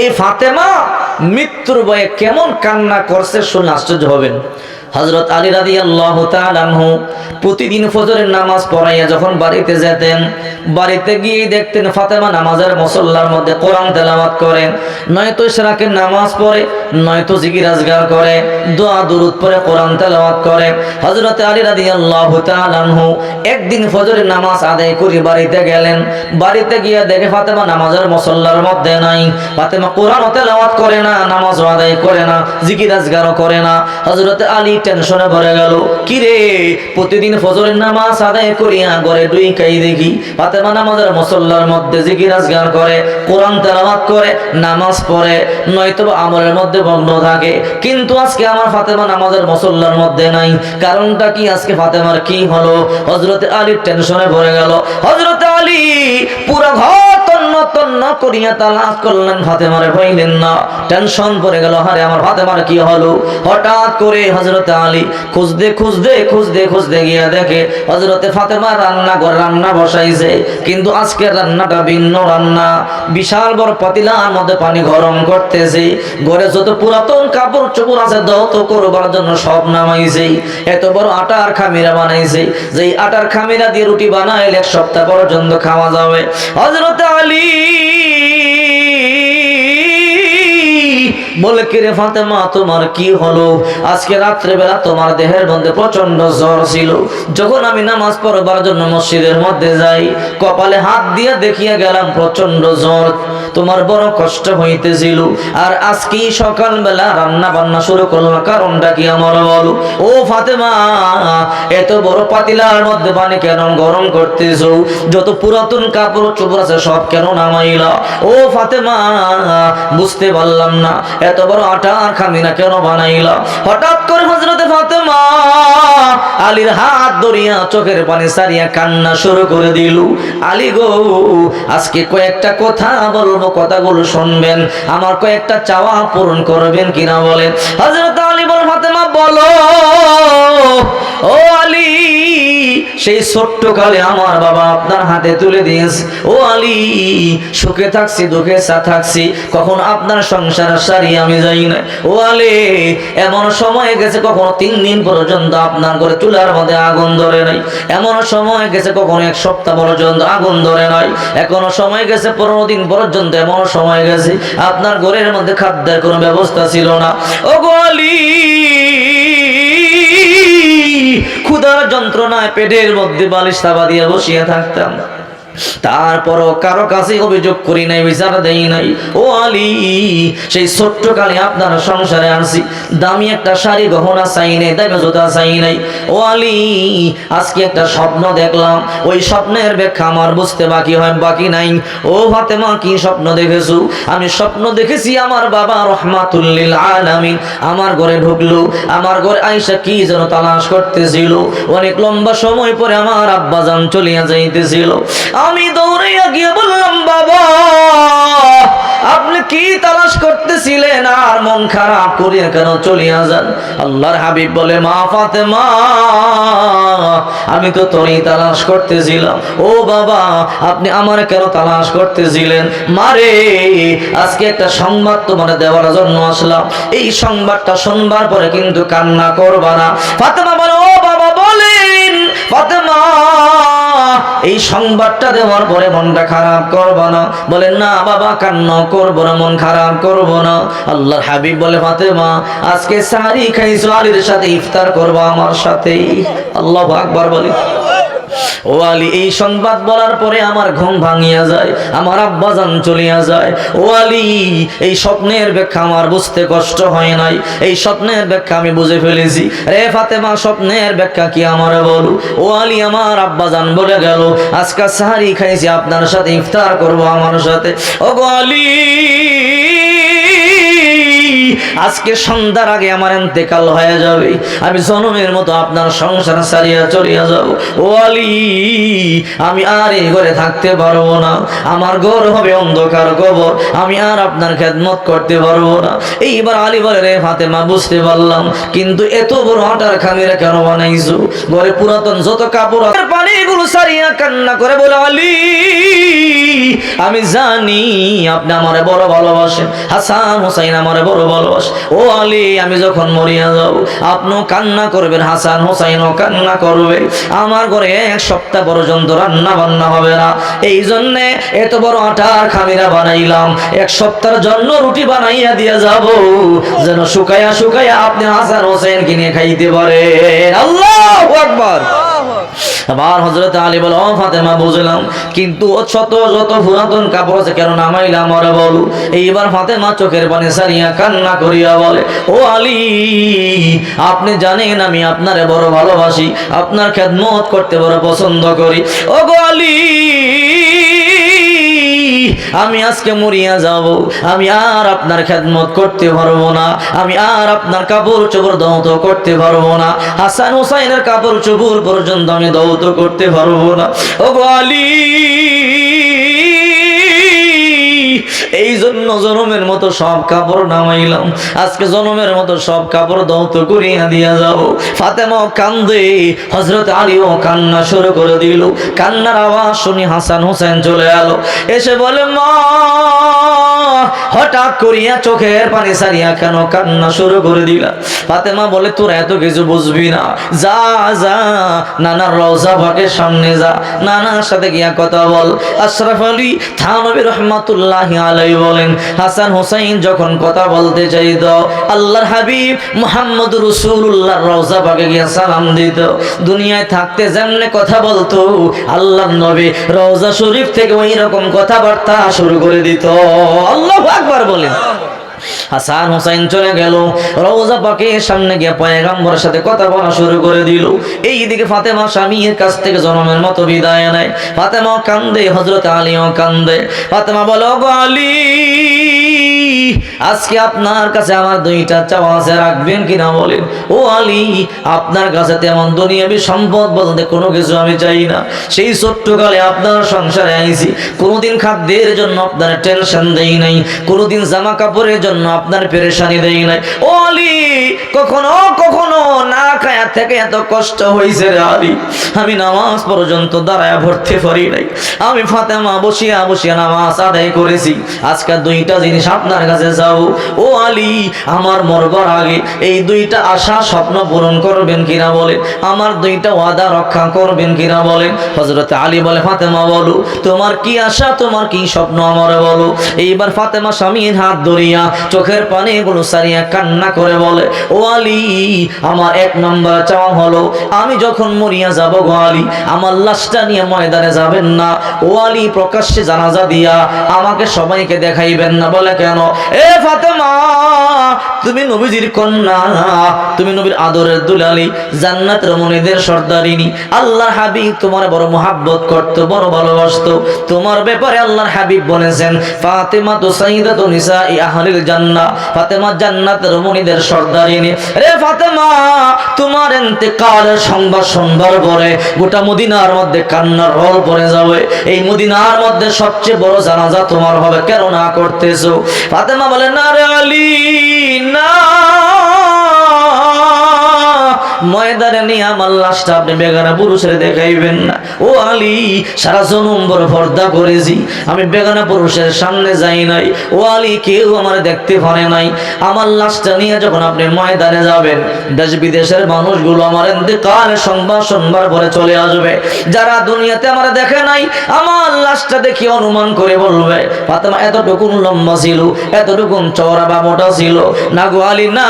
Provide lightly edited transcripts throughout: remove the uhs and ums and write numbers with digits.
এই ফাতেমা মৃত্যুর ভয়ে কেমন কান্না করছে শুনে আশ্চর্য হবেন। হযরত আলী রাদিয়াল্লাহু তাআলা আনহু প্রতিদিন ফজরের নামাজ পড়াইয়া যখন বাড়িতে যেতেন, বাড়িতে গিয়ে দেখতেন ফাতেমা নামাজের মুসল্লার মধ্যে কোরআন তেলাওয়াত করেন, নয়তো ইশরাকের নামাজ পড়ে, নয়তো জিকির আজকার করে, দোয়া দুরূদ পড়ে কোরআন তেলাওয়াত করে। হযরত আলী রাদিয়াল্লাহু তাআলা আনহু একদিন ফজরের নামাজ আদায় করে বাড়িতে গেলেন, বাড়িতে গিয়ে দেখে ফাতেমা নামাজের মুসল্লার মধ্যে নাই। ফাতেমা কোরআন তেলাওয়াত করে না, নামাজ আদায় করে না, জিকির আজকারও করে না। হযরত আলী টেনশনে ভরে গেল, কি রে, প্রতিদিন ফজরের নামাজ আদায় করিয়া ঘরে ঢুইকাই দেখি ফাতেমা নামাজের মুসল্লার মধ্যে জিকির আজকার করে, কোরআন তেলাওয়াত করে, নামাজ পড়ে, নয়তো আমলের মধ্যে মগ্ন থাকে, কিন্তু আজকে আমার ফাতেমা নামাজের মুসল্লার মধ্যে নাই। কারণটা কি? আজকে ফাতেমার কি হলো? হযরত আলী টেনশনে ভরে গেল। হযরত আলী পুরো ঘর তন্ন তন্ন করিয়া তালাশ করলেন, ফাতেমারে পাইলেন না। টেনশন পড়ে গেল, আরে আমার ফাতেমার কি হলো? হঠাৎ করে হযরত আলী খুঁজতে খুঁজতে খুঁজতে খুঁজতে গিয়া দেখে হযরতে ফাতেমা রান্না বসাইছে, কিন্তু আজকের রান্নাটা ভিন্ন রান্না। বিশাল বড় পাতিলার মধ্যে পানি গরম করতেছে, ঘরে যত পুরাতন কাপড় চোপড় আছে দৌত করবার জন্য সব নামাইছে। এত বড় আটার খামিরা বানাইছে, যেই আটার খামিরা দিয়ে রুটি বানাইলে এক সপ্তাহ পর্যন্ত খাওয়া যাবে। হযরত আলী বলে, কি রে ফাতেমা, তোমার কি হলো? আজকে রাত্রে বেলা তোমার দেহের মধ্যে প্রচন্ড জ্বর ছিল। যখন আমি নামাজ পড়বার জন্য মসজিদের মধ্যে যাই, কপালে হাত দিয়ে দেখিয়া গেলাম প্রচন্ড জ্বর, তোমার বড় কষ্ট হইতেছিল। আর আজকে সকালবেলা রান্না বান্না শুরু করলো, কারণটা কি আমার বলো? ও ফাতেমা, এত বড় পাতিলার মধ্যে পানি কেন গরম করতেছো? যত পুরাতন কাপড় চোপড় আছে সব কেন নামাইলা? ও ফাতেমা, বুঝতে পারলাম না, এত বড় আটার খামিনা কেন বানাইলা? হঠাৎ করে হযরতে ফাতেমা আলীর হাত ধরিয়া চোখের পানি সারিয়া কান্না শুরু করে দিল। আলী গো, আজকে কয়েকটা কথা বলবো, কথাগুলো শুনবেন, আমার কয়েকটা চাওয়া পূরণ করবেন কিনা বলেন। হযরত আলী বল, ফাতেমা বলো। ও আলী, সেই ছোট্ট কালে আমার বাবা আপনার হাতে তুলে দিয়েছে। ও আলী, সুখে থাকছি দুঃখে থাকছি, কখন আপনার সংসার সারি আমি যাই না। ও আলী, এমন সময় গেছে কখনো 3 দিন পর্যন্ত আপনার ঘরে চুলার মধ্যে আগুন ধরে নাই, এমন সময় গেছে কখনো 1 সপ্তাহ পর্যন্ত আগুন ধরে নাই, এখনো সময় গেছে 15 দিন পর্যন্ত, এমন সময় গেছে আপনার ঘরের মধ্যে খাদ্যের কোনো ব্যবস্থা ছিল না। ও গো আলী, ক্ষুধার যন্ত্রণায় পেটের মধ্যে বালিশ চাপা দিয়ে বসিয়ে থাকতাম, তারপরও কারো কাছে অভিযোগ করি নাই, বিচার দেই নাই। ও আলী, সেই ছোট্ট কালে আপনার সংসারে আনছি, দামি একটা শাড়ি গহনা চাই নাই, দামি জুতা চাই নাই। ও আলী, আজকে একটা স্বপ্ন দেখলাম, ওই স্বপ্নের ব্যাখ্যা আমার বুঝতে বাকি নাই। ও ফাতেমা, কি স্বপ্ন দেখেছো? আমি স্বপ্ন দেখেছি আমার বাবা রহমাতুল লিল আলামিন আমার ঘরে ঢুকলো, আমার ঘরে আয়েশা কি যেন তালাশ করতেছিল। অনেক লম্বা সময় পরে আমার আব্বাজান চলিয়া যাইতেছিল। আমি দৌড়াইয়া গিয়ে বললাম, বাবা আপনি কি তালাশ করতেছিলেন আর মন খারাপ করিয়া কেন চলিয়া যান? আল্লাহর হাবিব বলে, মা ফাতেমা, আমি তো তোরই তালাশ করতেছিলাম। ও বাবা, আপনি আমার কেন তালাশ করতেছিলেন? মারে, আজকে একটা সংবাদ তোমার দেওয়ার জন্য আসলাম, এই সংবাদটা শুনবার পরে কিন্তু কান্না করবা না। ফাতেমা বলে, ও বাবা বলেন। ফাতেমা, এই সংবাদটা দেওয়ার পরে মনটা খারাপ করবো না? বলেন, না বাবা, কান্না করবো না, মন খারাপ করবো না। আল্লাহর হাবিব বলে, ফাতেমা আজকে সাহারি খাইছো, আলীর সাথে ইফতার করবো আমার সাথে। আল্লাহু আকবার বলি। ও আলী, এই সংবাদ বলার পরে আমার ঘুম ভাঙিয়া যায়, আমার আব্বাজান চলিয়া যায়। ও আলী, এই স্বপ্নের ব্যাখ্যা আমার বুঝতে কষ্ট হয় নাই, এই স্বপ্নের ব্যাখ্যা আমি বুঝে ফেলেছি। রে ফাতেমা, স্বপ্নের ব্যাখ্যা কি আমার বলো? ও আলী, আমার আব্বাজান বলে গেল আজকে সাহারি খাইছি, আপনার সাথে ইফতার করব আমার সাথে। ও গো আলী, আজকে সন্ধ্যার আগে আমার ইন্তেকাল হয়ে যাবে, আমি জনমের মতো আপনার সংসার ছাড়িয়া চলিয়া যাব। ও আলী, আমি আর এই ঘরে থাকতে পারবো না, আমার ঘর হবে অন্ধকার কবর, আমি আর আপনার খেদমত করতে পারবো না। এইবার আলী বলে, রে ফাতেমা, বুঝতে পারলাম, কিন্তু এত বড় আটার খামিরা কেন বানাইছো? ঘরে পুরাতন যত কাপড় পানিগুলো সারিয়া কান্না করে বলে, আলী, আমি জানি আপনি আমারে বড় ভালোবাসেন, হাসান হোসাইন আমারে বড় ভালোবাসে। ও আলী, আমি যখন মরিয়া যাব আপনিও কান্না করবেন, হাসান হোসাইনও কান্না করবে, আমার ঘরে এক সপ্তাহ পর্যন্ত রান্না বান্না হবে না। এই জন্যে এত বড় আটার খামিরা বানাইলাম, এক সপ্তাহের জন্য রুটি বানাইয়া দিয়া যাব, যেন শুকাইয়া শুকাইয়া আপনি হাসান হোসেন কিনে খাইতে পারেন। আল্লাহু আকবার। আবার হযরত আলী বলে, ও ফাতেমা, বুঝলাম, কিন্তু যত পুরাতন কাপড় আছে কেন নামাইলাম ওরা বলো। এইবার ফাতেমা চোখের পানি সারিয়া কান্না করিয়া বলে, ও আলী, আপনি জানেন আমি আপনারে বড় ভালোবাসি, আপনার খেদমত করতে বড় পছন্দ করি। ও গো আলী, আমি আজকে মরিয়া যাব, আমি আর আপনার খেদমত করতে পারবো না, আমি আর আপনার কাপড় চোপড় দৌত করতে পারবো না, হাসান হোসাইনের কাপড় চোপড় পর্যন্ত আমি দৌত করতে পারবো না। ও গো আলী, এই জন্য জনমের মতো সব কাপড় নামাইলাম, আজকে জনমের মতো সব কাপড় দৌত করিয়া দিয়া যাব। ফাতেমা কান্দে, হযরত আলীও কান্না শুরু করে দিল। কান্নার আওয়াজ শুনি হাসান হোসেন চলে এলো, এসে বলে, মা, হঠাৎ করিয়া চোখের পানি সারিয়া কেন কান্না শুরু করে দিলা? ফাতেমা বলে, তোরা এত কিছু বুঝবি না, যা যা নানার রওজা পাকের সামনে যা, নানার সাথে গিয়া কথা বল। আশরাফ আলী থানভী রাহমাতুল্লাহি আলাইহি বলেন, হাসান হোসেন যখন কথা বলতে চাইত, আল্লাহর হাবিব মুহাম্মদুর রাসূলুল্লাহর রওজা পাকে গিয়া সালাম দিত। দুনিয়ায় থাকতে যেমনে কথা বলতো, আল্লাহর নবী রওজা শরীফ থেকে ওই রকম কথাবার্তা শুরু করে দিত। আল্লাহু আকবার বলেন। হাসান হোসেন চলে গেল, রওজা পাকের সামনে গিয়ে পয়গম্বরের সাথে কথা বলা শুরু করে দিল। এইদিকে ফাতেমা স্বামীর কাছ থেকে জনমের মতো বিদায় নেয়। ফাতেমা কান্দে, হযরত আলীও কান্দে। ফাতেমা বলে, ও গো আলী, আজকে আপনার কাছে আমার দুইটা চাওয়া আছে, রাখবেন কিনা বলেন। ও আলী, আপনার কাছে তেমন দুনিয়াবি সম্পদ বলতে কোনো কিছু আমি চাই না। সেই ছোট্টকালে আপনার সংসারে আইছি, কোনোদিন খাদ্যের জন্য আপনার টেনশন দেই নাই, কোনোদিন জামা কাপড়ের জন্য আপনার পেরেশানি দেই নাই। ও আলী, কখনো কখনো না খায়া থেকে এত কষ্ট হয়েছে রে আলী, আমি নামাজ পর্যন্ত দাঁড়ায় ভরতে পারি নাই। আমি ফাতেমা বসিয়া বসিয়া নামাজ আদায় করেছি। আজকে দুইটা জিনিস আপনার কাছে যাও। ও আলী, আমার মরবার আগে এই দুইটা আশা স্বপ্ন পূরণ করবেন কিনা বলেন, আমার দুইটা ওয়াদা রক্ষা করবেন কিনা বলেন। হযরত আলী বলে, ফাতেমা বলো, তোমার কি আশা, তোমার কি স্বপ্ন, আমারে বলো। এইবার ফাতেমা স্বামীর হাত ধরিয়া চোখের পানিগুলো সারিয়া কান্না করে বলে, ও আলী, আমার এক নম্বর চাওয়া হলো, আমি যখন মরিয়া যাব গো আলী, আমার লাশটা নিয়ে ময়দানে যাবেন না। ও আলী, প্রকাশ্যে জানাজা দিয়া আমাকে সবাইকে দেখাইবেন না। বলে, কেন? এ ফাতেমা, তুমি নবীজির কন্যা, তুমি নবীর আদরের দুলালি, জান্নাতের রমণীদের সর্দারিনী। আল্লাহর হাবিব তোমার বড় মহাব্বত করত, বড় ভালোবাসতো। তোমার ব্যাপারে আল্লাহর হাবিব বলেছেন, ফাতেমা তো সাইয়্যিদাতু নিসাই আহলিল জান্নাহ, ফাতেমা জান্নাতের রমণীদের সর্দারিনী। রে ফাতেমা, তোমার ইন্তেকালের সংবাদ শুনবার পরে গোটা মদিনার মধ্যে কান্নার রোল পড়ে যাবে। এই মদিনার মধ্যে সবচেয়ে বড় জানাজা তোমার হবে, কেন না করতেছো? ফাতেমা বলে, না রে আলী, না, ময়দানে নিয়ে আমার লাশটা আপনি বেগানা পুরুষের দেখাইবেন না। ও আলী, সারা জনম বড় পর্দা করেছি, আমি বেগানা পুরুষের সামনে যাই নাই। ও আলী, কেউ আমার দেখতে পারে নাই। আমার লাশটা নিয়ে যখন আপনি ময়দানে যাবেন, দেশ বিদেশের মানুষগুলো আমার ইন্তেকালের সংবাদ শুনবার পরে চলে আসবে। যারা দুনিয়াতে আমার দেখে নাই, আমার লাশটা দেখি অনুমান করে বলবে, ফাতেমা এতটুকুন লম্বা ছিল, এতটুকুন চওড়া বা মোটা ছিল না গো আলী, না,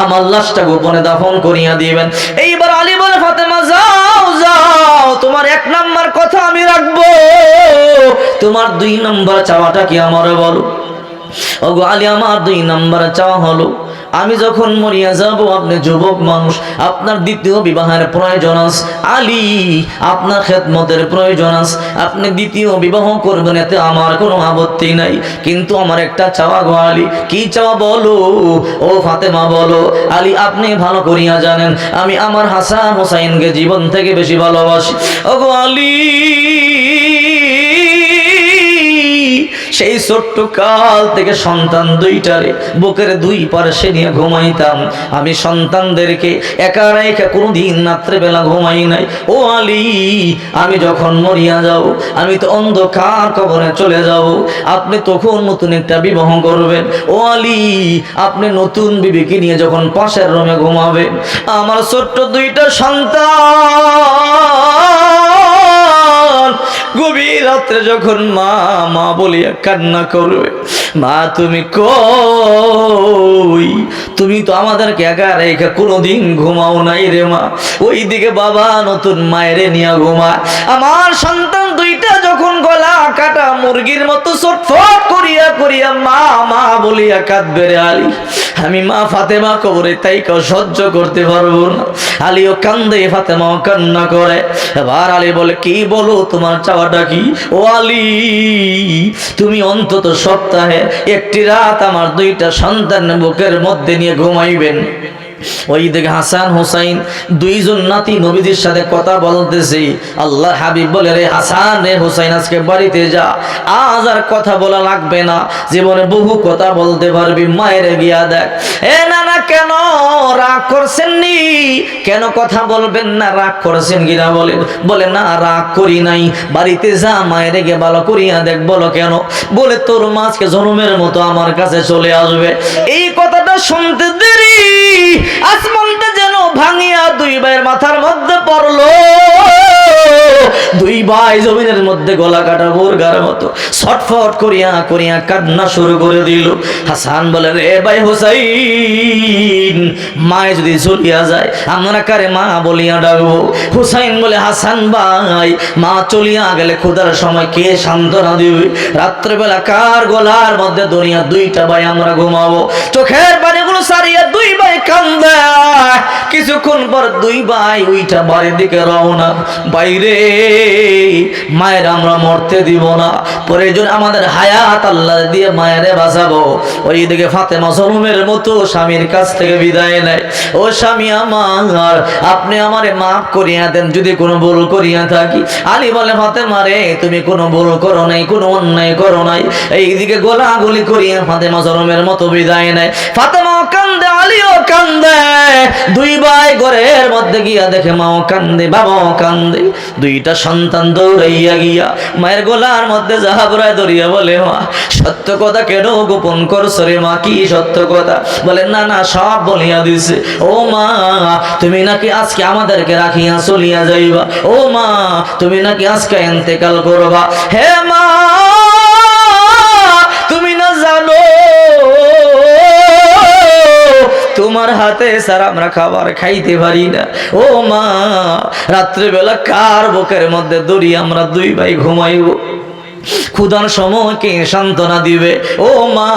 আমার লাশটা গোপনে দাফন করিয়া দিবেন। এইবার আলী বলে, ফাতেমা যাও যাও, তোমার এক নাম্বার কথা আমি রাখবো, তোমার দুই নাম্বার চাওয়াটা কি আমারে বলো। ওগো আলী, আমার 2 নাম্বার চাওয়া হলো, আমি যখন মরিয়া যাব, আপনি যুবক মানুষ, আপনার দ্বিতীয় বিবাহের প্রয়োজন আছে। আলী, আপনার খেদমতের প্রয়োজন আছে, আপনি দ্বিতীয় বিবাহ করবেন, এতে আমার কোনো আপত্তি নাই, কিন্তু আমার একটা চাওয়া গো আলী। কি চাওয়া বলো? ও ফাতেমা বলো। আলী, আপনি ভালো করিয়া জানেন আমি আমার হাসান হোসাইনকে জীবন থেকে বেশি ভালোবাসি। ওগো আলী, সেই ছোট্ট কাল থেকে সন্তান 2টারে বুকের 2 পাশে নিয়ে ঘুমাইতাম। আমি সন্তানদেরকে একা রেখে কোনোদিন রাত্রেবেলা ঘুমাই নাই। ও আলী, আমি যখন মরিয়া যাব, আমি তো অন্ধকার কবরে চলে যাব, আপনি তখন নতুন একটা বিবাহ করবেন। ও আলী, আপনি নতুন বিবিকে নিয়ে যখন পাশের রুমে ঘুমাবেন, আমার ছোট্ট 2টা সন্তান গভীর রাত্রে যখন মা মা বলিয়া কান্না করবে, মা তুমি কই? তুমি তো আমাদেরকে একা রেখে কোনোদিন ঘুমাও নাই রে মা। ওইদিকে বাবা নতুন মায়েরে নিয়ে ঘুমায়। আমার সন্তান 2টা যখন গলা কাটা মুরগির মতো ছটফট করিয়া করিয়া মা মা বলিয়া কাঁদবে রে আলী, আমি মা ফাতেমা কবরে তাই কেউ সহ্য করতে পারবো না। আলীও কান্দে, ফাতেমাও কান্না করে। এবার আলী বলে, কি বলো, তোমার চাওয়াটা কি? ও আলী, তুমি অন্তত সপ্তাহে একটি রাত আমার 2টা সন্তান বুকের মধ্যে নিয়ে ঘুমাইবেন। ওই দিকে হাসান হোসাইন 2জন নাতি নবীজির সাথে কথা বলতেছে। আল্লাহ হাবিব বলে, রে হাসান রে হোসাইন, আজকে বাড়িতে যা, আজ আর কথা বলা লাগবে না, জীবনে বহু কথা বলতে পারবি, মায়ের গিয়া দেখ। এ না না, কেন রাগ করছেন নি? কেন কথা বলবেন না? রাগ করছেন কিনা বলেন? বলে না, রাগ করি নাই, বাড়িতে যা, মায়ের গিয়ে ভালো করিয়া দেখ। বলো কেন? বলে তোর মা আজকে জন্মের মতো আমার কাছে চলে আসবে। এই কথাটা শুনতে দেরি আসমানটা যেন ভাঙিয়া 2 ভাইয়ের মাথার মধ্যে পড়লো। 2 ভাই জমিনের মধ্যে গলা কাটা মুরগার মতো ছটফট করিয়া করিয়া কান্না শুরু করে দিল। হাসান বলে, রে ভাই হুসাইন, মায়ে যদি চলিয়া যায় আমরা কারে মা বলিয়া ডাকবো? হুসাইন বলে, হাসান ভাই, মা চলিয়া গেলে ক্ষুধার সময় কে সান্ত্বনা দিবে? রাত্রেবেলা কার গলার মধ্যে দুনিয়া 2টা ভাই আমরা ঘুমাবো? চোখের পানিগুলো সারিয়া 2 ভাই কান্দে। কিছুক্ষণ পর 2 ভাই উইটা বাড়ির দিকে রওনা। বাইরে, মায়ের আমরা মরতে দিব না, প্রয়োজন আমাদের হায়াত আল্লাহ দিয়ে মায়েরে বাঁচাবো। ওইদিকে ফাতেমা জনমের মতো স্বামীর কাছ থেকে বিদায় নেয়। ও স্বামী আমার, আপনি আমারে মাফ করিয়া দেন যদি কোনো ভুল করিয়া থাকি। আলী বলে, ফাতেমা রে, তুমি কোনো ভুল করো নাই, কোনো অন্যায় করো নাই। এইদিকে গোলাগুলি করিয়া ফাতেমা জনমের মতো বিদায় নেয়। ফাতেমাও কান্দে, আলীও কান্দে। 2 ভাই ঘরের মধ্যে গিয়া দেখে মাও কান্দে, বাবাও কান্দে। 2টা সন্তান দৌড়াইয়া গিয়া মায়ের গলার মধ্যে জাহাবরায় ধরিয়া বলে, মা সত্য কথা কেন গোপন করছো রে মা? কি সত্য কথা? বলে, না না, সব বলিয়া দিছে। ও মা, তুমি নাকি আজকে আমাদেরকে রাখিয়া চলিয়া যাইবা। ও মা, তুমি নাকি আজকে ইন্তেকাল করবা। হে মা, তুমি না জানো তোমার হাতে স্যার আমরা খাবার খাইতে পারি না। ও মা, রাত্রেবেলা কার বুকের মধ্যে দড়ি আমরা 2 ভাই ঘুমাইব? ক্ষুধার সময় কে সান্ত্বনা দিবে? ও মা,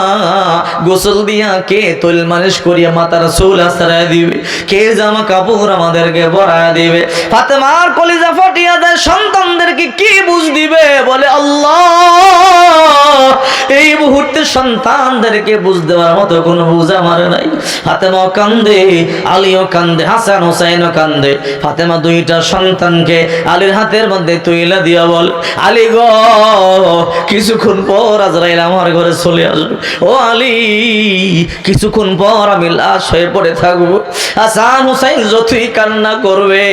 গোসল দিয়া কে তৈল মালিশ করিয়া মাথার চুল আছড়ায় দিবে? কে জামা কাপড় আমাদেরকে পরায় দিবে? ফাতেমার কলিজা ফাটিয়া দেয়। সন্তানদেরকে কি বুঝ দিবে? বলে, আল্লাহ, এই মুহূর্তে সন্তানদেরকে বুঝ দেওয়ার মতো কোনো বুঝ আমার নাই। ফাতেমাও কান্দে, আলীও কান্দে, হাসান হোসাইনও কান্দে। ফাতেমা 2টা সন্তানকে আলীর হাতের মধ্যে তুইলা দিয়া বল, আলী গো, কিছুক্ষণ পর আজরাইল আমার ঘরে চলে আসবে। ও আলী, কিছুক্ষণ পর আমি লাশ হয়ে পড়ে থাকবো। হাসান হোসাইন যতই কান্না করবে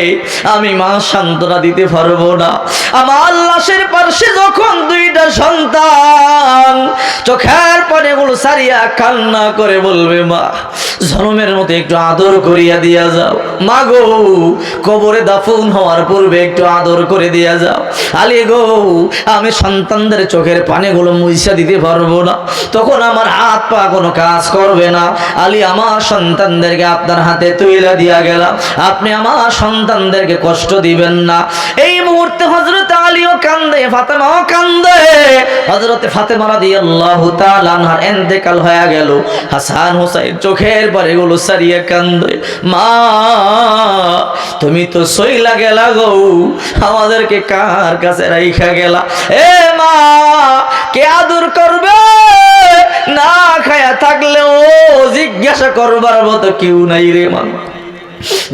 আমি মা সান্ত্বনা দিতে পারবো না। আমার লাশের পাশে যখন 2টা সন্তান চোখের পানিগুলো সারিয়া কান্না করে বলবে, মা জনমের মতো একটু আদর করিয়া দিয়া যাও। মা গো কবরে দাফন হওয়ার পূর্বে একটু আদর করে দিয়া যাও। আলী গো আমি সন্তানদের চোখের পানিগুলো মুইসা দিতে পারবো না, তখন আমার হাত পা কোনো কাজ করবে না। আলী আমার সন্তানদেরকে আপনার হাতে তুলে দিয়া গেলাম, আপনি আমার সন্তানদেরকে কষ্ট দিবেন না। এই মুহূর্তে হযরত আলীও কান্দে, ফাতেমাও কান্দে। হযরত ফাতেমা রাদিয়াল্লাহু তাআলা আনহার ইন্তেকাল হয়ে গেল। হাসান হুসাইন চোখের পানিগুলো সারিয়ে কান্দে, মা তুমি তো সইলা গেলা গো, আমাদেরকে কার কাছে রাইখা গেলা? এ মা কে আদর করবে? না খায়া থাকলেও জিজ্ঞাসা করবার মতো কেউ নাই রে মা।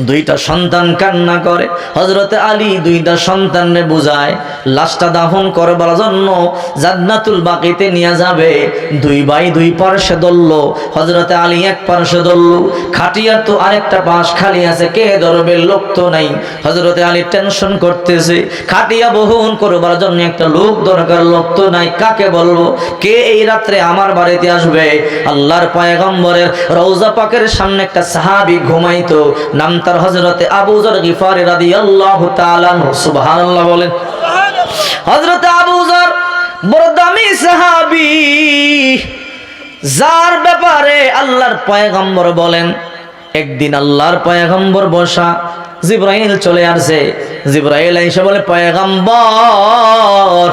দুইটা সন্তান কান্না করে। হযরতে আলী দুইটা সন্তানরে বুঝায় লাশটা দাফন করবার জন্য জান্নাতুল বাকিতে নিয়ে যাবে। দুই ভাই দুই পার্শ্বে দলল, হযরতে আলী এক পার্শ্বে দলল। খাটিয়া তো আরেকটা পাশ খালি আছে, কে ধরবে? লোক তো নাই। হযরতে আলী টেনশন করতেছে, খাটিয়া বহন করবার জন্য একটা লোক দরকার, লোক তো নাই, কাকে বলবো? কে এই রাত্রে আমার বাড়িতে আসবে? আল্লাহর পয়গম্বরের রওজা পাকের সামনে একটা সাহাবী ঘুমাইতো, নাম তার হযরতে আবু যর গিফারি রাদিয়াল্লাহু তাআলা আনহু। সুবহানাল্লাহ বলেন। হযরতে আবু যর বড় দামি সাহাবী, যার ব্যাপারে আল্লাহর পয়গম্বর বলেন একদিন আল্লাহর পয়গম্বর বসা, জিবরাইল চলে আসে। জিবরাইল এসে বলে, পয়গম্বর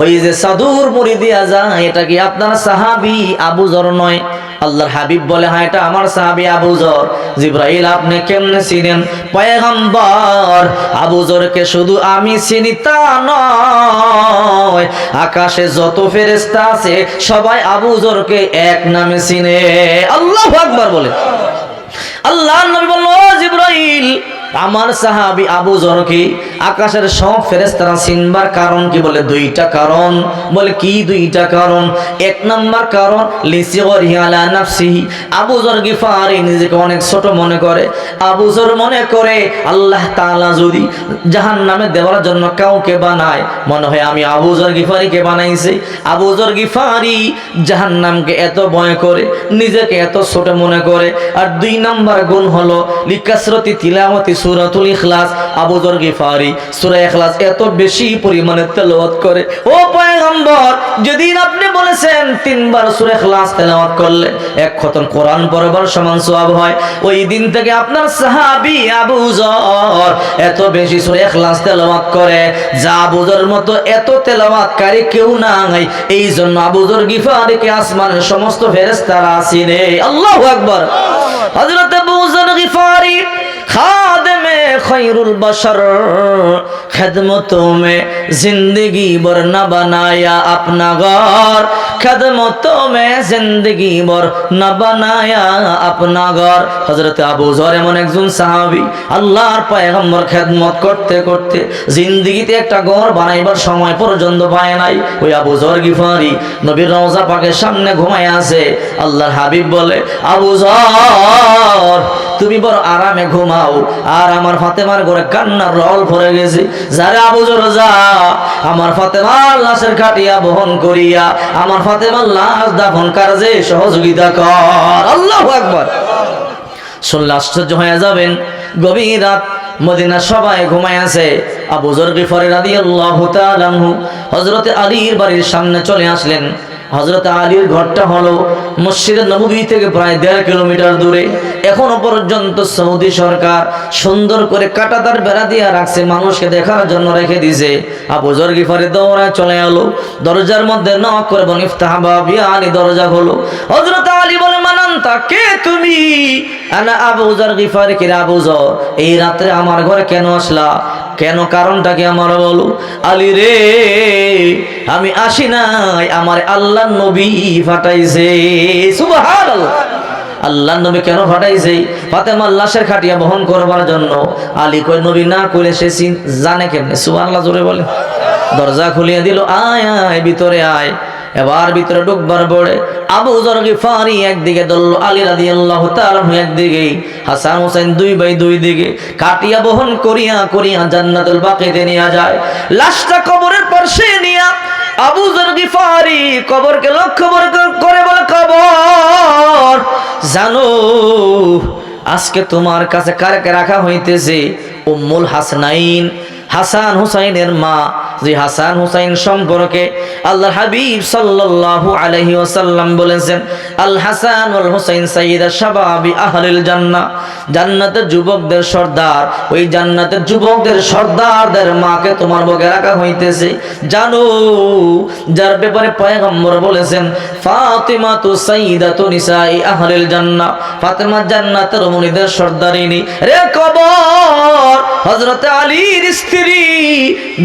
ওই যে সাদুর মুড়ি দিয়া যায়, এটা কি আপনার সাহাবী আবু যর নয়? আল্লাহর হাবিব বলে, হ্যাঁ এটা আমার সাহাবী আবু যর। জিবরাইল আপনি কেমনে চিনেন? পয়গম্বর আবু যরকে শুধু আমি চিনি তা নয়, আকাশে যত ফেরেশতা আছে সবাই আবু যরকে এক নামে চিনে। আল্লাহু আকবার বলে। আল্লাহর নবী বলল, ও জিবরাইল আমার সাহাবী আবু যরকে আকাশের সব ফেরেশতারা চিনবার কারণ কি? বলে দুইটা কারণ। বলে কি দুইটা কারণ? এক নাম্বার কারণ লিসিগরিহি আলা নাফসিহি, আবু যর গিফারি নিজেকে অনেক ছোট মনে করে। আবু যর মনে করে আল্লাহ তাআলা যদি জাহান্নামে দেওয়ার জন্য কাউকে বানায়, মনে হয় আমি আবু যর গিফারিকে বানাইছি। আবু যর গিফারি জাহান্নামকে এত ভয় করে, নিজেকে এত ছোট মনে করে। আর দুই নাম্বার গুণ হলো লিকাসরতি তিলাওয়াতি সূরাতুল ইখলাস, আবু যর গিফারি সূরা ইখলাস এত বেশি পরিমাণে তেলাওয়াত করে। ও পয়গম্বর যেদিন আপনি বলেছেন তিনবার সূরা ইখলাস তেলাওয়াত করলে এক খতম কোরআন পড়বার সমান সওয়াব হয়, ওই দিন থেকে আপনার সাহাবী আবু যর এত বেশি সূরা ইখলাস তেলাওয়াত করে, যা আবু যর মতো এত তেলাওয়াতকারী কেউ নাই। এই জন্য আবু যর গিফারিকে আসমানের সমস্ত ফেরেশতারা চিনে। আল্লাহু আকবার। হযরত আবু যর গিফারি खादिमे खैरुल बशर, खिदमतों में जिंदगी भर न बनाया अपना घर, खिदमतों में जिंदगी भर न बनाया अपना घर। हजरत আবু যর এমন একজন সাহাবী, আল্লাহর পয়গম্বর খেদমত করতে করতে জিন্দেগিতে একটা ঘর বানাইবার সময় পর্যন্ত পায় নাই। ওই আবু যর গিফারি নবীর রওজা পাকের সামনে ঘুমায় আছে। আল্লাহর হাবিব বলে, আবু যর তুমি বড় আরামে ঘুমাও, আর আমার ফাতেমার ঘরে কান্নার রল ভরে গেছে। যারা আবু যর যা আমার ফাতেমার লাশের খাটিয়া বহন করিয়া আমার ফাতেমার লাশ দাফন কাজে সহযোগিতা কর। আল্লাহু আকবার। শুনলে আশ্চর্য হয়ে যাবেন, গভীর রাত, মদিনা সবাই ঘুমায় আছে। আবু যর গিফারি রাদিয়াল্লাহু তাআলা আনহু হযরতে আলীর বাড়ির সামনে চলে আসলেন। হযরত আলীর ঘরটা হলো মসজিদে নববী থেকে প্রায় 1.5 কিলোমিটার দূরে। এখনো পর্যন্ত সৌদি সরকার সুন্দর করে কাঁটাতার বেড়া দিয়ে রাখছে, মানুষকে দেখার জন্য রেখে দিয়েছে। আবু যর গিফারি দৌড়ায় চলে এলো, দরজার মধ্যে নক করে বলে, ইফতাহ বাবি আলী, দরজা হলো। হযরত আলী বলে, মানান্তা, কে তুমি? আনা আবু যর গিফারি। কে আবু যর, এই রাত্রে আমার ঘরে কেন আসলা? কেন, কারণটা কি আমার বলো। আলী রে, আমি আসি নাই, আমার আল্লাহর নবী পাঠাইছে। সুবহানাল্লাহ। আল্লাহর নবী কেন পাঠাইছে? ফাতেমার লাশের খাটিয়া বহন করবার জন্য। আলী কই, নবী না কইলে সে জানে কেমনে? সুবহানাল্লাহ জোরে বলে। দরজা খুলিয়ে দিল, আয় আয় ভিতরে আয়। এবার ভিতরে ঢুকবার পরে আবু যর গিফারি একদিকে দল, আলী রাদিয়াল্লাহু তাআলা একদিকে, হাসান হোসেন দুই ভাই দুই দিকে, কাটিয়া বহন করিয়া করিয়া জান্নাতুল বাকিতে নিয়ে যায়। লাশটা কবরের পাশে নিয়া আবু যর গিফারি কবরকে লক্ষ্য করে বলে, কবর জানো আজকে তোমার কাছে কারকে রাখা হইতেছে? উম্মুল হাসনাইন, হাসান হুসাইনের মা। যে হাসান হুসাইন সম্পর্কে আল্লাহর হাবিব সাল্লাল্লাহু আলাইহি ওয়াসাল্লাম বলেছেন, আল হাসান ওয়াল হুসাইন সাইয়্যিদা শাবাবি আহলিল জান্নাহ, জান্নাতের যুবকদের সর্দার। ওই জান্নাতের যুবকদের সর্দারদের মাকে তোমার বুকে রাখা হইতেছে। জানো, যার ব্যাপারে পয়গম্বর বলেছেন, ফাতিমা তু সাইয়্যিদাতু নিসাই আহলিল জান্নাহ, ফাতিমা জান্নাতের রমণীদের সর্দারিনী। রে কবর, হযরত আলীর স্ত্রী,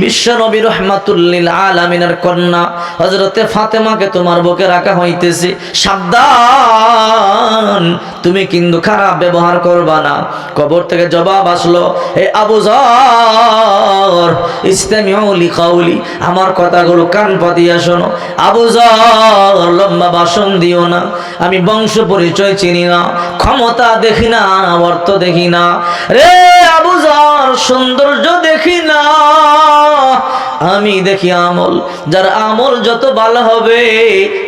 বিশ্ব নবী রাহমাতুল লিল আলামিনের কন্যা হযরতে ফাতেমাকে তোমার বুকে রাখা হইতেছে। সাবধান, তুমি কিন্তু খারাপ ব্যবহার করবা না। কবর থেকে জবাব আসলো, হে আবু যর, ইসতামিউ লিকাউলি, আমার কথাগুলো কান পাতিয়া শোনো। আবু যর, লম্বা ভাষণ দিও না, আমি বংশ পরিচয় চিনি না, ক্ষমতা দেখি না, অর্থ দেখি না। রে আবু যর, সৌন্দর্য দেখি না, আমি দেখি আমল। যার আমল যত ভালো হবে,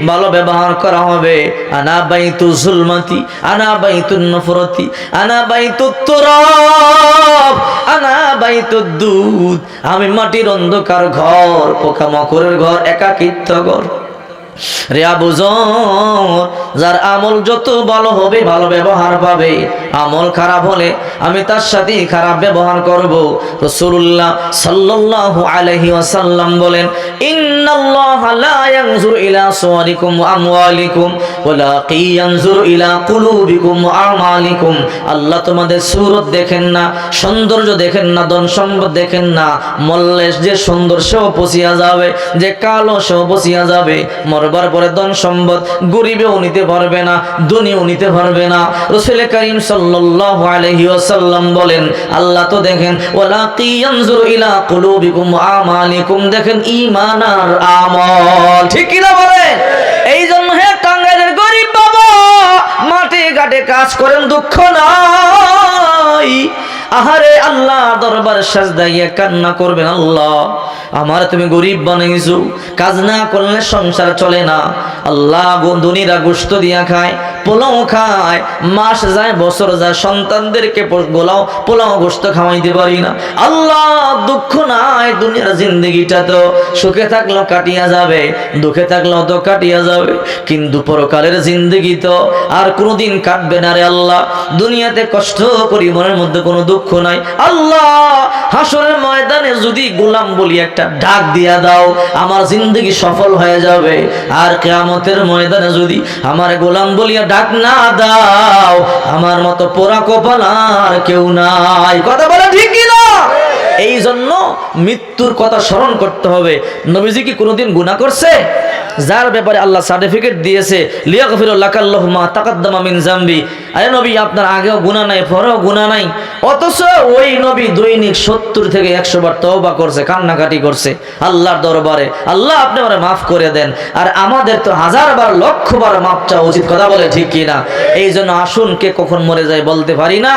ভালো ব্যবহার করা হবে। আনা বাইতু জুলমাতি, আনা বাইতুন নফরতি, আনা বাইতুত তুরাব, আনা বাইতুদ দুদ, আমি মাটির অন্ধকার ঘর, পোকামাকড়ের ঘর, একাকিত্ব ঘর। রে আবু যর, যার আমল যত ভালো হবে, ভালো ব্যবহার পাবে। আমল খারাপ হলে আমি তার সাথে খারাপ ব্যবহার করব। রাসূলুল্লাহ সাল্লাল্লাহু আলাইহি ওয়াসাল্লাম বলেন, ইন্নাল্লাহা লা ইয়ানজুরু ইলা সুওয়ারিকুম ওয়া আমওয়ালিকুম ওয়ালাকিন ইয়ানজুরু ইলা কুলুবিকুম ওয়া আমালিকুম। আল্লাহ তোমাদের সূরত দেখেন না, সৌন্দর্য দেখেন না, ধন সম্পদ দেখেন না। মরলে যে সুন্দর সেও পচিয়া যাবে, যে কালো সেও পচিয়া যাবে। মরবার পরে ধন সম্পদ গরিবেও নিতে পারবে না, ধনীও নিতে পারবে না। রাসূল কারীম সাল্লাল্লাহু আলাইহি ওয়াসাল্লাম বলেন, আল্লাহ তো দেখেন, ওয়ালাকিন ইয়ানজুরু ইলা কুলুবিকুম ওয়া আমালিকুম, দেখেন ঈমান আর আমল। ঠিক কি না বলেন? এই জন্য হে টাঙ্গাইলের গরিব বাবা, মাঠে ঘাটে কাজ করেন, দুঃখ নাই। আহারে আল্লাহ দরবার সাজদা গিয়ে কান্না করবেন, আল্লাহ আমার তুমি গরিব বানাইছো, কাজ না করলে সংসার চলে না। আল্লাহ ধনীরা গোশত দিয়া খায়, পোলাও খায়, মাস যায় বছর যায়, সন্তানদেরকে পোলাও গোশত খাওয়াইতে পারি না। আল্লাহ দুঃখ নাই, দুনিয়ার জিন্দগিটা তো সুখে থাকলেও কাটিয়া যাবে, দুঃখে থাকলেও তো কাটিয়া যাবে, কিন্তু পরকালের জিন্দগি তো আর কোনোদিন কাটবে না রে আল্লাহ। দুনিয়াতে কষ্ট করি, মনের মধ্যে কোনো দুঃখ নাই। আল্লাহ হাসরের ময়দানে যদি গোলাম বলি একটা ডাক দিয়া দাও, আমার জিন্দগি সফল হয়ে যাবে। আর কিয়ামতের ময়দানে যদি আমার গোলাম বলিয়া ডাক না দাও, আমার মতো পোড়া কপাল আর কেউ নাই। কথা বলে ঠিক কি না? এই জন্য মৃত্যুর কথা স্মরণ করতে হবে। নবীজি কি কোনোদিন গুনাহ করছে? যার ব্যাপারে আল্লাহ সার্টিফিকেট দিয়েছে, লিয়াগফিরু লাকাল্লাহু মা তাকাদ্দামা মিন যামবি, আরে নবী আপনার আগেও গুনাহ নাই, পরেও গুনাহ নাই, অথচ ওই নবী দৈনিক 70 থেকে 100 বার তওবা করছে, কান্নাকাটি করছে আল্লাহর দরবারে, আল্লাহ আপনি আমারে মাফ করে দেন। আর আমাদের তো 1000 বার, লক্ষ বার মাফ চাওয়া উচিত। কথা বলে ঠিক কি না? এই জন্য আসুন, কে কখন মরে যায় বলতে পারি না।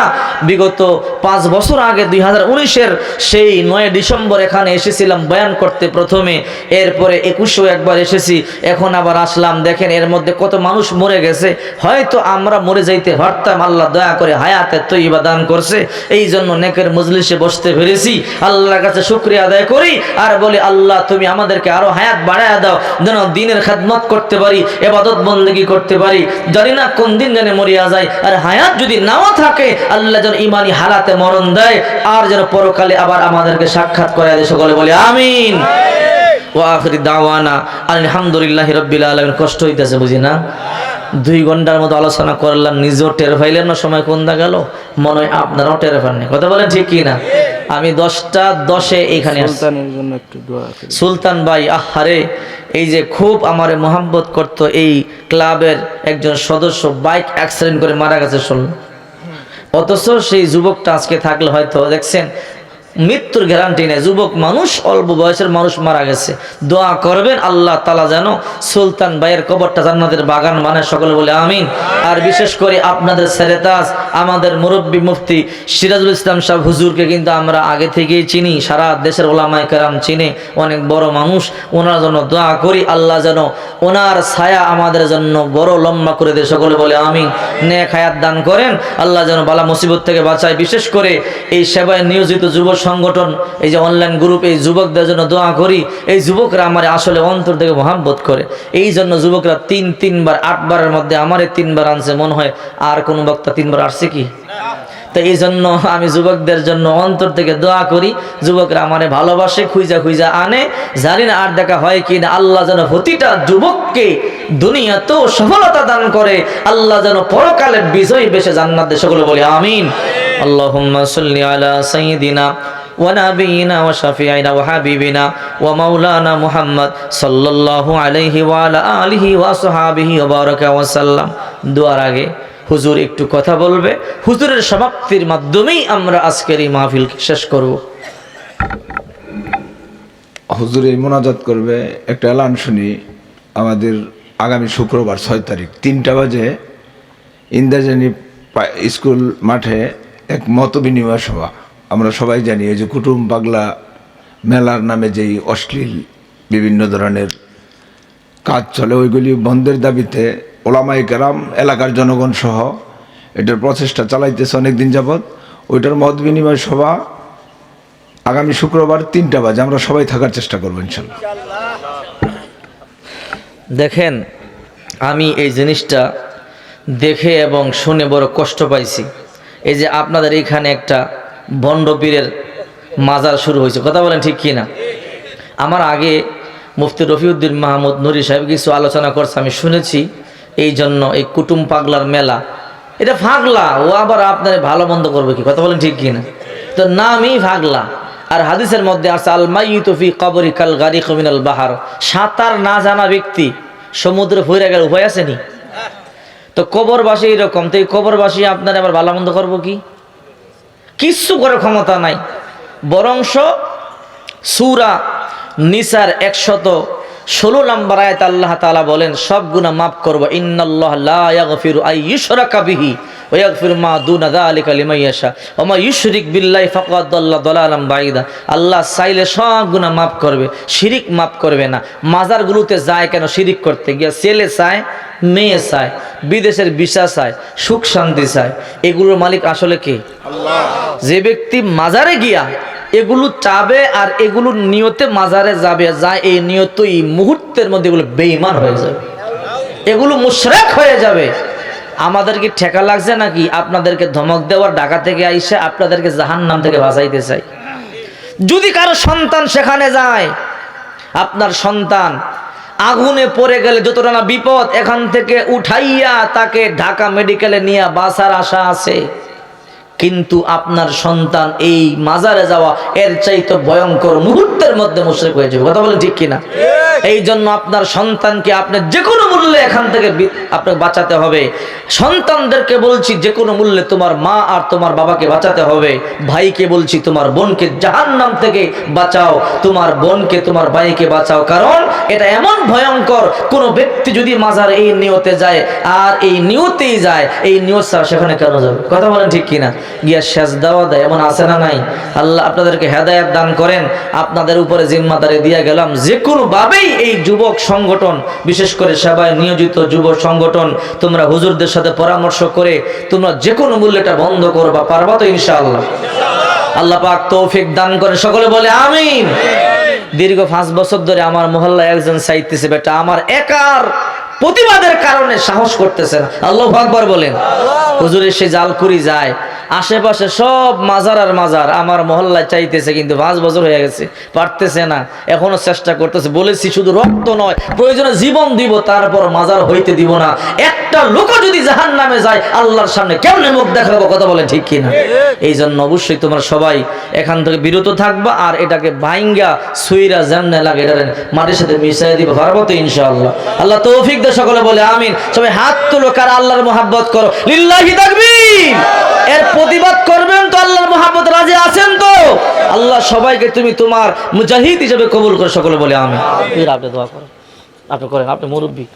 বিগত 5 বছর আগে 2019-এর সেই 9 ডিসেম্বর এখানে এসেছিলাম বয়ান করতে প্রথমে, এরপরে 21-এও একবার এসেছি, এখন আবার আসলাম। দেখেন এর মধ্যে কত মানুষ মরে গেছে। হয়তো আমরা মরে যাইতে পারতাম, আল্লাহ দয়া করে হায়াতে তৈবা দান করছে, এই জন্য নেকের মজলিসে বসতে পেরেছি। আল্লাহর কাছে শুকরিয়া আদায় করি আর বলি, আল্লাহ তুমি আমাদেরকে আরো হায়াত বাড়ায় দাও, যেন দিনের খেদমত করতে পারি, ইবাদত বন্দেগী করতে পারি। জানি না কোন দিন যেন মরিয়া যায়, আর হায়াত যদি নাও থাকে আল্লাহ যেন ইমানি হালাতে মরণ দেয়, আর যেন পরকালে আবার আমাদেরকে সাক্ষাৎ করে দেয়। সকলে বলি আমিন। ওয়া আখিরি দাওয়ানা আলহামদুলিল্লাহি রাব্বিল আলামিন। কষ্ট হইতেছে বুঝি না? 2 ঘন্টার মতো আলোচনা করলাম, নিজেও টের পাইলেন না সময় কোনটা গেল, মনে হয় আপনারাও টের পাননি। কথা বলেন ঠিক কি না? আমি 10টা 10-এ এখানে সুলতানের জন্য একটু দোয়া করি। সুলতান ভাই আহারে, এই যে খুব আমারে মোহাব্বত করতো, এই ক্লাবের একজন সদস্য বাইক অ্যাক্সিডেন্ট করে মারা গেছে শুনলাম। অথচ সেই যুবকটা আজকে থাকলে হয়তো দেখছেন মৃত্যুর গ্যারান্টি নেই। যুবক মানুষ, অল্প বয়সের মানুষ মারা গেছে, দোয়া করবেন আল্লাহ তাআলা যেন সুলতান ভাইয়ের কবরটা জান্নাতের বাগান বানায়, সকলে বলে আমিন। আর বিশেষ করে আপনাদের সেরেতাজ আমাদের মুরব্বী মুফতি সিরাজুল ইসলাম সাহেব হুজুরকে কিন্তু আমরা আগে থেকেই চিনি, সারা দেশের ওলামায়ে কেরাম চিনে, অনেক বড় মানুষ। ওনার জন্য দোয়া করি আল্লাহ যেন ওনার ছায়া আমাদের জন্য বড় লম্বা করে দেয়, সকলে বলে আমিন। নেক হায়াত দান করেন, আল্লাহ যেন বালা মুসিবত থেকে বাঁচায়। বিশেষ করে এই সেবায় নিয়োজিত যুব সংগঠন, এই যে অনলাইন গ্রুপ, এই যুবকদের জন্য দোয়া করি। এই যুবকরা আমার আসলে অন্তর থেকে মহাব্বত করে, এই জন্য যুবকরা তিনবার 8 বারের মধ্যে আমারে 3 বার আনছে, মনে হয় আর কোন বক্তা 3 বার আসছে কি? তো এই জন্য আমি যুবকদের জন্য অন্তর থেকে দোয়া করি, যুবকরা আমারে ভালোবাসে, খুঁজা আনে, জানি না আর দেখা হয় কি না। আল্লাহ যেন প্রতিটা যুবককে দুনিয়াতেও সফলতা দান করে, আল্লাহ যেন পরকালে বিজয়ী বেশে জান্নাত দেয়, সকলে বলি আমিন। আল্লাহুম্মা সাল্লি আলা সাইয়্যিদিনা ওয়া নাবিয়িনা ওয়া শাফিঈনা ওয়া হাবিবিনা ওয়া মাওলানা মুহাম্মদ সাল্লাল্লাহু আলাইহি ওয়া আলা আলিহি ওয়া আসহাবিহি ওয়া বারাকা ওয়া সাল্লাম। দুয়ার আগে হুজুর একটু কথা বলবে, হুজুরের সমাপ্তির মাধ্যমেই আমরা আজকের এই মাহফিলকে শেষ করব। হুজুর এই মোনাজাত করবে, একটা এলান শুনি। আমাদের আগামী শুক্রবার 6 তারিখ 3টা বাজে ইন্দ্রাজানি স্কুল মাঠে এক মত বিনিময় সভা। আমরা সবাই জানি এই যে কুটুম পাগলা মেলার নামে যেই অশ্লীল বিভিন্ন ধরনের কাজ চলে, ওইগুলি বন্ধের দাবিতে ওলামায়ে কেরাম, এলাকার জনগণ সহ এটার প্রচেষ্টা চালাইতেছে অনেকদিন যাবৎ। ওইটার মত বিনিময় সভা আগামী শুক্রবার 3টা বাজে, আমরা সবাই থাকার চেষ্টা করবো ইনশাল্লাহ। দেখেন, আমি এই জিনিসটা দেখে এবং শুনে বড় কষ্ট পাইছি। এই যে আপনাদের এইখানে একটা ভণ্ড পীরের মাজার শুরু হয়েছে, কথা বলেন ঠিক কি না? আমার আগে মুফতি রফিউদ্দিন মাহমুদ নুরি সাহেব কিছু আলোচনা করছে, আমি শুনেছি। এই জন্য এই কুটুম পাগলার মেলা, এটা ফাগলা, ও আবার আপনার ভালো মন্দ করবে কি, কথা বলেন ঠিক কি না? তো নামই ফাগলা। আর হাদিসের মধ্যে আছে আল মাইয়িতু ফি কবরি কাল গারিকি মিনাল বাহার, সাঁতার না জানা ব্যক্তি সমুদ্রে পড়ে গেলে উপায় আছে নি? তো কবরবাসী এরকম, তো এই কবরবাসী আপনার আবার ভালো মন্দ করবো কি? কিচ্ছু করার ক্ষমতা নাই। বরংশ সূরা নিসার 116 নম্বর আয়াত আল্লাহ তাআলা বলেন, সব গুনাহ মাফ করব। ইন্নাল্লাহ লা ইয়াগফিরু আন ইউশরাকা বিহি ওয়া ইয়াগফিরু মা দুনা যালিকা লিমান ইয়াশা ওয়া মা ইউশরিক বিল্লাহি ফাকাদ দাল্লা দালালাম বাঈদা। আল্লাহ চাইলে সব গুনাহ মাফ করবে, শিরিক মাফ করবে না। মাজারগুলোতে যায় কেন? শিরিক করতে গিয়ে ছেলে চায়, মেয়ে চায়, বিদেশের ভিসা চায়, সুখ শান্তি চায়। এগুলোর মালিক আসলে কে? আল্লাহ। যে ব্যক্তি মাজারে গিয়া এগুলো চাবে আর এগুলোর নিয়তে মাজারে যাবে, যায় এই নিয়তই মুহূর্তের মধ্যে এগুলো বেঈমান হয়ে যাবে, এগুলো মুশরিক হয়ে যাবে। আমাদেরকে ঠেকা লাগছে নাকি আপনাদেরকে ধমক দেওয়ার, ঢাকা থেকে আইসা আপনাদেরকে জাহান্নাম থেকে বাঁচাইতে চাই। যদি কারো সন্তান সেখানে যায়, আপনার সন্তান আগুনে পড়ে গেলে যতটা না বিপদ, এখান থেকে উঠাইয়া তাকে ঢাকা মেডিকেলে নিয়ে বাঁচার আশা আছে। কিন্তু আপনার সন্তান এই মাজারে যাওয়া এর চাইতে ভয়ঙ্কর, মুহূর্তের মধ্যে মুশরিক হয়ে যাবে, কথা বলেন ঠিক কিনা? এই জন্য আপনার সন্তানকে আপনি যে কোনো মূল্যে এখান থেকে আপনাকে বাঁচাতে হবে। সন্তানদেরকে বলছি যে কোনো মূল্যে তোমার মা আর তোমার বাবাকে বাঁচাতে হবে। ভাইকে বলছি তোমার বোনকে জাহান্নাম থেকে বাঁচাও, তোমার বোনকে তোমার ভাইকে বাঁচাও। কারণ এটা এমন ভয়ঙ্কর, কোন ব্যক্তি যদি মাজার এই নিয়তে যায় আর এই নিয়তেই যায়, এই নিয়ত ছাড়া সেখানে কেন যাবে, কথা বলেন ঠিক কিনা? গিয়া সেজদাও দেয়, এমন আছে না নাই? আল্লাহ আপনাদেরকে হেদায়েত দান করেন। আপনাদের উপরে জিম্মাদারি দিয়ে গেলাম, যে কোনো ভাবেই এই যুবক সংগঠন, বিশেষ করে সেবায় নিয়োজিত যুব সংগঠন, তোমরা হুজুরদের সাথে পরামর্শ করে তোমরা যে কোনো মূল্যটা বন্ধ করবা, পারবা তো ইনশাআল্লাহ? আল্লাহ পাক তৌফিক দান করে, সকলে বলে আমিন। দীর্ঘ 5 বছর ধরে আমার মহল্লায় একজন চাইতেছে, বেটা আমার একার প্রতিবাদের কারণে সাহস করতেছে না। আল্লাহু আকবার বলেন। হুজুরের সে জালকুড়ি যায়, আশেপাশে সব মাজার আর মাজার, আমার মহল্লায় চাইতেছে, কিন্তু 5 বছর হয়ে গেছে, পারতেছে না। এখনো চেষ্টা করতেছে। বলেছি শুধু রক্ত নয়, প্রয়োজনে জীবন দিব, তারপর মাজার হইতে দিব না। একটা লোক যদি জাহান্নামে যায়, আল্লাহর সামনে কেমনে মুখ দেখাবো, কথা বলে ঠিক কিনা? এই জন্য অবশ্যই তোমরা সবাই এখান থেকে বিরত থাকবা, আর এটাকে ভাইঙ্গা সুইরা জান্নাত লাগে এটা মাটির সাথে মিশাই দিব, পারবো তো ইনশাআল্লাহ? আল্লাহ তৌফিক দে, সকলে বলে আমিন। সবাই হাত তুলো, কার আল্লাহর মুহাব্বত করো, লিল্লাহি তাকবীর। এর প্রতিবাদ করবেন তো? আল্লাহর মহব্বত রাজি আছেন তো? আল্লাহ সবাইকে তুমি তোমার মুজাহিদ হিসেবে কবুল করে, সকলে বলে আমিন। আপনি দোয়া করেন, আপনি করেন, আপনি মুরব্বী।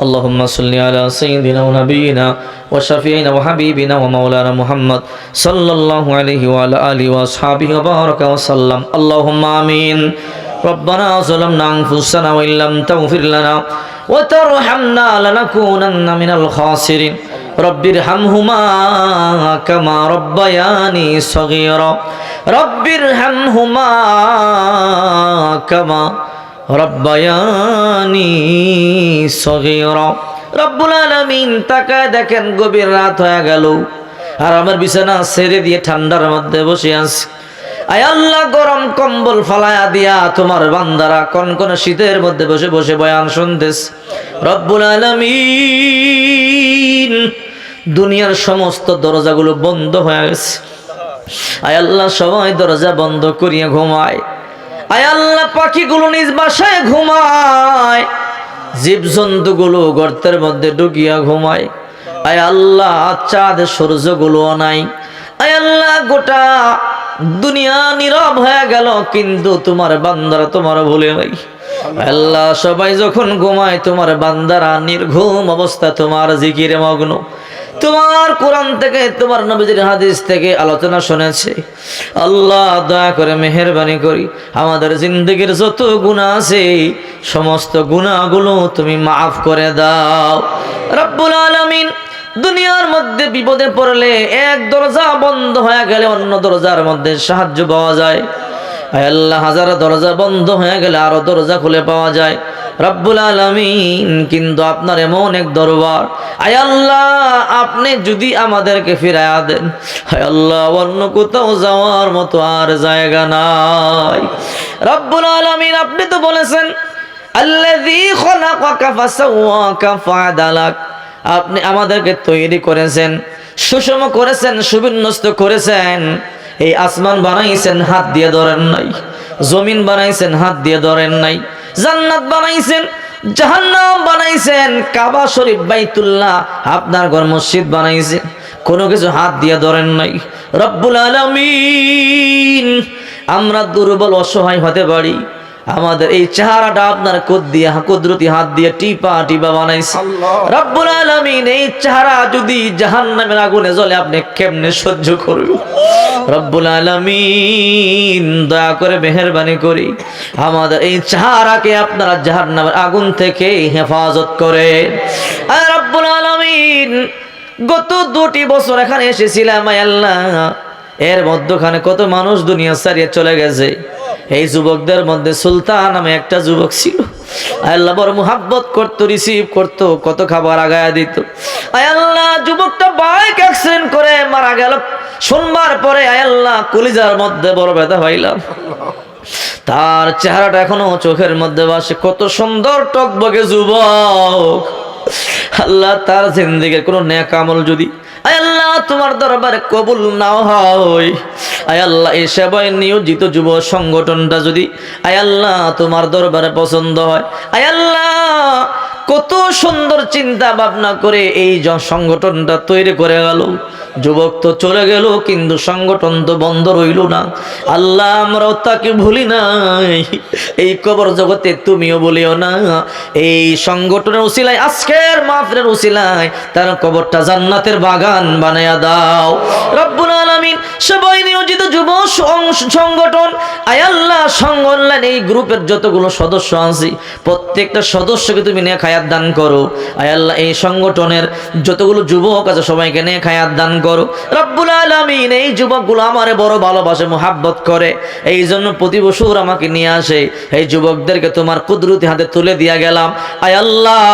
اللهم صل على سيدنا ونبينا وشفيعنا وحبيبنا ومولانا محمد صلى الله عليه وعلى آله وأصحابه وبارك وسلم اللهم آمين ربنا ظلمنا أنفسنا وإن لم تغفر لنا وترحمنا لنكونن من الخاسرين رب ارحمهما كما ربياني صغيرا رب ارحمهما كما রব্বায়ানি সগীরা। রব্বুল আলামিন তাকায় দেখেন গভীর রাত হয়ে গেল, আর আমার বিছানা ছেড়ে দিয়ে ঠান্ডার মধ্যে বসে আছি। আয় আল্লাহ, গরম কম্বল ফালায়া দিয়া তোমার বান্দারা কনকনে শীতের মধ্যে বসে বসে বয়ান শুনতেছে। রব্বুল আলামিন, দুনিয়ার সমস্ত দরজাগুলো বন্ধ হয়ে গেছে। আয় আল্লাহ, সবাই দরজা বন্ধ করিয়া ঘুমায়। আয় আল্লাহ, পাখিগুলো নিজ বাসায় ঘুমায়, জীবজন্তুগুলো গর্তের মধ্যে ঢুকিয়া ঘুমায়। আয় আল্লাহ, চাঁদ সূর্যগুলো নাই। আয় আল্লাহ, গোটা দুনিয়া নীরব হয়ে গেল, কিন্তু তোমার বান্দারা তোমার ভুলে নাই। আল্লাহ, সবাই যখন ঘুমায় তোমার বান্দারা নির্ঘুম অবস্থা তোমার জিকিরে মগ্ন, তোমার কোরআন থেকে তোমার নবীজির হাদিস থেকে আলোচনা শুনেছে। আল্লাহ, দয়া করে মেহেরবানি করি আমাদের জিন্দগির যত গুনাহ আছে সমস্ত গুনাহগুলো তুমি মাফ করে দাও। রব্বুল আলামিন, দুনিয়ার মধ্যে বিপদে পড়লে এক দরজা বন্ধ হয়ে গেলে অন্য দরজার মধ্যে সাহায্য পাওয়া যায়। আয় আল্লাহ, হাজার দরজা বন্ধ হয়ে গেলে আরো দরজা খুলে পাওয়া যায়। রব্বুল আলামিন, কিন্তু আপনার এমন এক দরবার, আয় আল্লাহ, আপনি যদি আমাদেরকে ফিরায়া দেন, আয় আল্লাহ, অন্য কোথাও যাওয়ার মতো আর জায়গা নাই। রব্বুল আলামিন, আপনি তো বলেছেন আল্লাযী খলাকাকা ফাসাওয়াকা ফাআদালাক, আপনি আমাদেরকে তৈরি করেছেন, সুষম করেছেন, সুবিন্যস্ত করেছেন। এই আসমান বানাইছেন, হাত দিয়ে ধরেন নাই। জমিন বানাইছেন, হাত দিয়ে ধরেন নাই। জান্নাত বানাইছেন, জাহান্নাম বানাইছেন, কাবা শরীফ বাইতুল্লাহ আপনার ঘর মসজিদ বানাইছেন, কোনো কিছু হাত দিয়ে ধরেন নাই। রব্বুল আলামিন, আমরা দুর্বল অসহায় হতে পারি, আমাদের এই চেহারাটা আপনার কুদরতি হাত দিয়ে টিপা টিপা বানাইছে। রব্বুল আলামিন, এই চেহারা যদি জাহান্নামের আগুনে জ্বলে আপনি কেমনে সহ্য করবেন? রব্বুল আলামিন, দয়া করে মেহেরবানি করি আমাদের এই চেহারাকে আপনারা জাহান্নামের আগুন থেকে হেফাজত করেন। আর রব্বুল আলামিন, গত 2টি বছর এখানে এসেছিলাম, আয় আল্লাহ, এর মধ্যখানে কত মানুষ দুনিয়া ছাড়িয়ে চলে গেছে। এই যুবকদের মধ্যে সুলতান নামে একটা যুবক ছিল, আল্লাহ বড় মুহাব্বত করতো, রিসিভ করতো, কত খাবার আগায়া দিত। আয় আল্লাহ, যুবকটা বাইক অ্যাক্সিডেন্ট করে মারা গেল। শুনবার পরে আয় আল্লাহ, কলিজার মধ্যে বড় ব্যথা পাইলাম। তার চেহারাটা এখনো চোখের মধ্যে ভাসে, কত সুন্দর টকবকে যুবক। আল্লাহ, তার জিন্দেগির কোনো নেক আমল যদি আয় আল্লাহ তোমার দরবারে কবুল নাও হয়, আয় আল্লাহ, এই সেবায় নিয়োজিত যুব সংগঠনটা যদি আয় আল্লাহ তোমার দরবারে পছন্দ হয়, আয় আল্লাহ, কত সুন্দর চিন্তা ভাবনা করে এই সংগঠনটা তৈরি করে গেল। যুবক তো চলে গেল, কিন্তু সংগঠন তো বন্ধ রইল না। আল্লাহ, আমরাও তাকে ভুলি নাই, এই কবর জগতে তুমিও বলিও না। এই সংগঠনের উসিলায়, আজকের মাহফিলের উসিলায় তার কবরটা জান্নাতের বাগান বানায়া দাও। রব্বুল আলামিন, সবাই নিয়োজিত যুব সংগঠন, আয় আল্লাহ, সংগঠন এই গ্রুপের যতগুলো সদস্য আছে প্রত্যেকটা সদস্যকে তুমি নেক হায়াত দান করো। আয় আল্লাহ, এই সংগঠনের যতগুলো যুবক আছে সবাইকে নেক হায়াত দান করো। রব্বুল আলামিন, এই যুবকগুলো আমারে বড় ভালোবাসে, মুহাব্বত করে, এই জন্য প্রতি বছর আমাকে নিয়ে আসে। এই যুবকদেরকে তোমার কুদরতি হাতে তুলে দিয়া গেলাম। আয় আল্লাহ,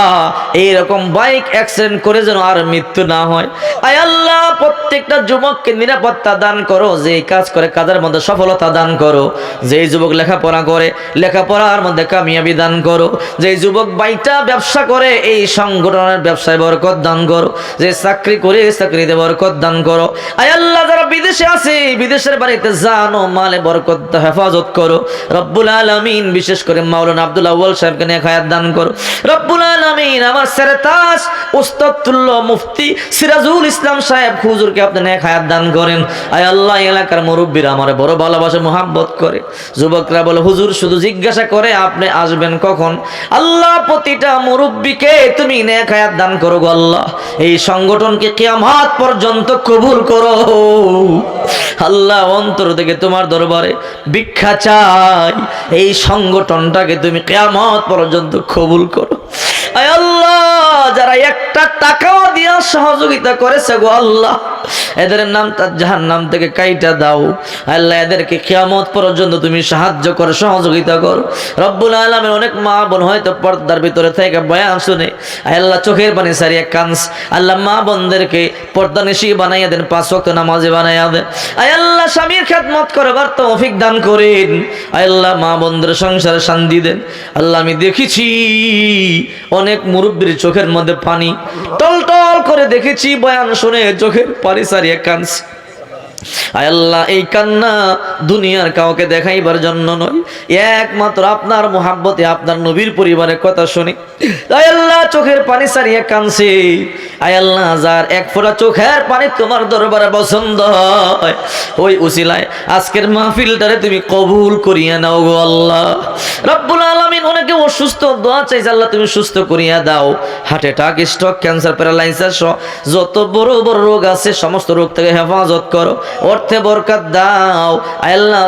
এইরকম বাইক অ্যাক্সিডেন্ট করে যেন আর মৃত্যু না হয়। আয় আল্লাহ, প্রত্যেকটা যুবককে নিরাপত্তা দান করো, যে কাজ করে কাজের মধ্যে সফলতা দান করো। যে যুবক লেখাপড়া করে লেখাপড়ার মধ্যে কামিয়াবি দান করো। যে যুবক বাইকটা ব্যবসা করে এই সংগঠনের ব্যবসায় বরকত দান করো। যে চাকরি করে চাকরিতে বরকত দান করো। আয় আল্লাহ যারা বিদেশে আছে বিদেশের বাড়িতে জানো মালে বরকত দাও, হেফাজত করো রব্বুল আলামিন। বিশেষ করে মাওলানা আব্দুল আউয়াল সাহেবকে নেক হায়াত দান করো রব্বুল আলামিন। আমার সেরেতাজ উস্তাদুল্লাহ মুফতি সিরাজুল ইসলাম সাহেব হুজুরকে আপনি নেক হায়াত দান করেন। আয় আল্লাহ এলাকার মুরব্বীরা আমার বড় ভালোবাসে মোহাব্বত করে, যুবকরা বলে হুজুর শুধু জিজ্ঞাসা করে আপনি আসবেন কখন। আল্লাহ প্রতিটা মুরব্বীকে তুমি নেক হায়াত দান করো গো আল্লাহ। এই সংগঠনকে কিয়ামত পর্যন্ত কবুল করো আল্লাহ। অন্তর থেকে তোমার দরবারে ভিক্ষা চাই, এই সংগঠনটাকে তুমি কিয়ামত পর্যন্ত কবুল করো। আয় আল্লাহ যারা একটা টাকাও দিয়া সহযোগিতা করেছে গো আল্লাহ, এদের নাম তার জাহান্নাম থেকে কাইটা দাও আল্লাহ। এদেরকে কিয়ামত পর্যন্ত তুমি সাহায্য করো, সহযোগিতা করো রব্বুল আলামিন। অনেক মা বোন হয়তো পর্দার ভিতরে থেকে বয়ান শুনে আল্লাহ চোখের পানি সারিয়ে কাঁদছে। আল্লাহ মা বোনদেরকে পর্দানিশী বানাইয়া দেন, 5 ওয়াক্ত নামাজে বানাইয়া দেন। আয় আল্লাহ স্বামীর খেদমত করবার তৌফিক দান করেন। আয় আল্লাহ মা বোনদের সংসারে শান্তি দেন। আল্লাহ আমি দেখেছি অনেক মুরব্বীর চোখের মধ্যে পানি টলটল করে দেখেছি, বয়ান শুনে চোখের পানি সারিয়ে কাঁদছে। আয় আল্লাহ এই কান্না দুনিয়ার কাউকে দেখাইবার জন্য নয়, একমাত্র আপনার মুহাব্বতে আপনার নবীর পরিবারের কথা শুনি আয় আল্লাহ চোখের পানি সারিয়ে কাঁদছে। আয় আল্লাহ যার এক ফোঁটা চোখের পানি তোমার দরবারে পছন্দ হয়, ওই উসিলায় আজকের মাহফিলটারে তুমি কবুল করিয়া নাও গো আল্লাহ রব্বুল আলামিন। অনেকে অসুস্থ, দোয়া চাইছে আল্লাহ তুমি সুস্থ করিয়া দাও। Heart attack, stroke, cancer, paralysis সহ যত বড় বড় রোগ আছে সমস্ত রোগ থেকে হেফাজত করো, অর্থে বরকত দাও আয় আল্লাহ।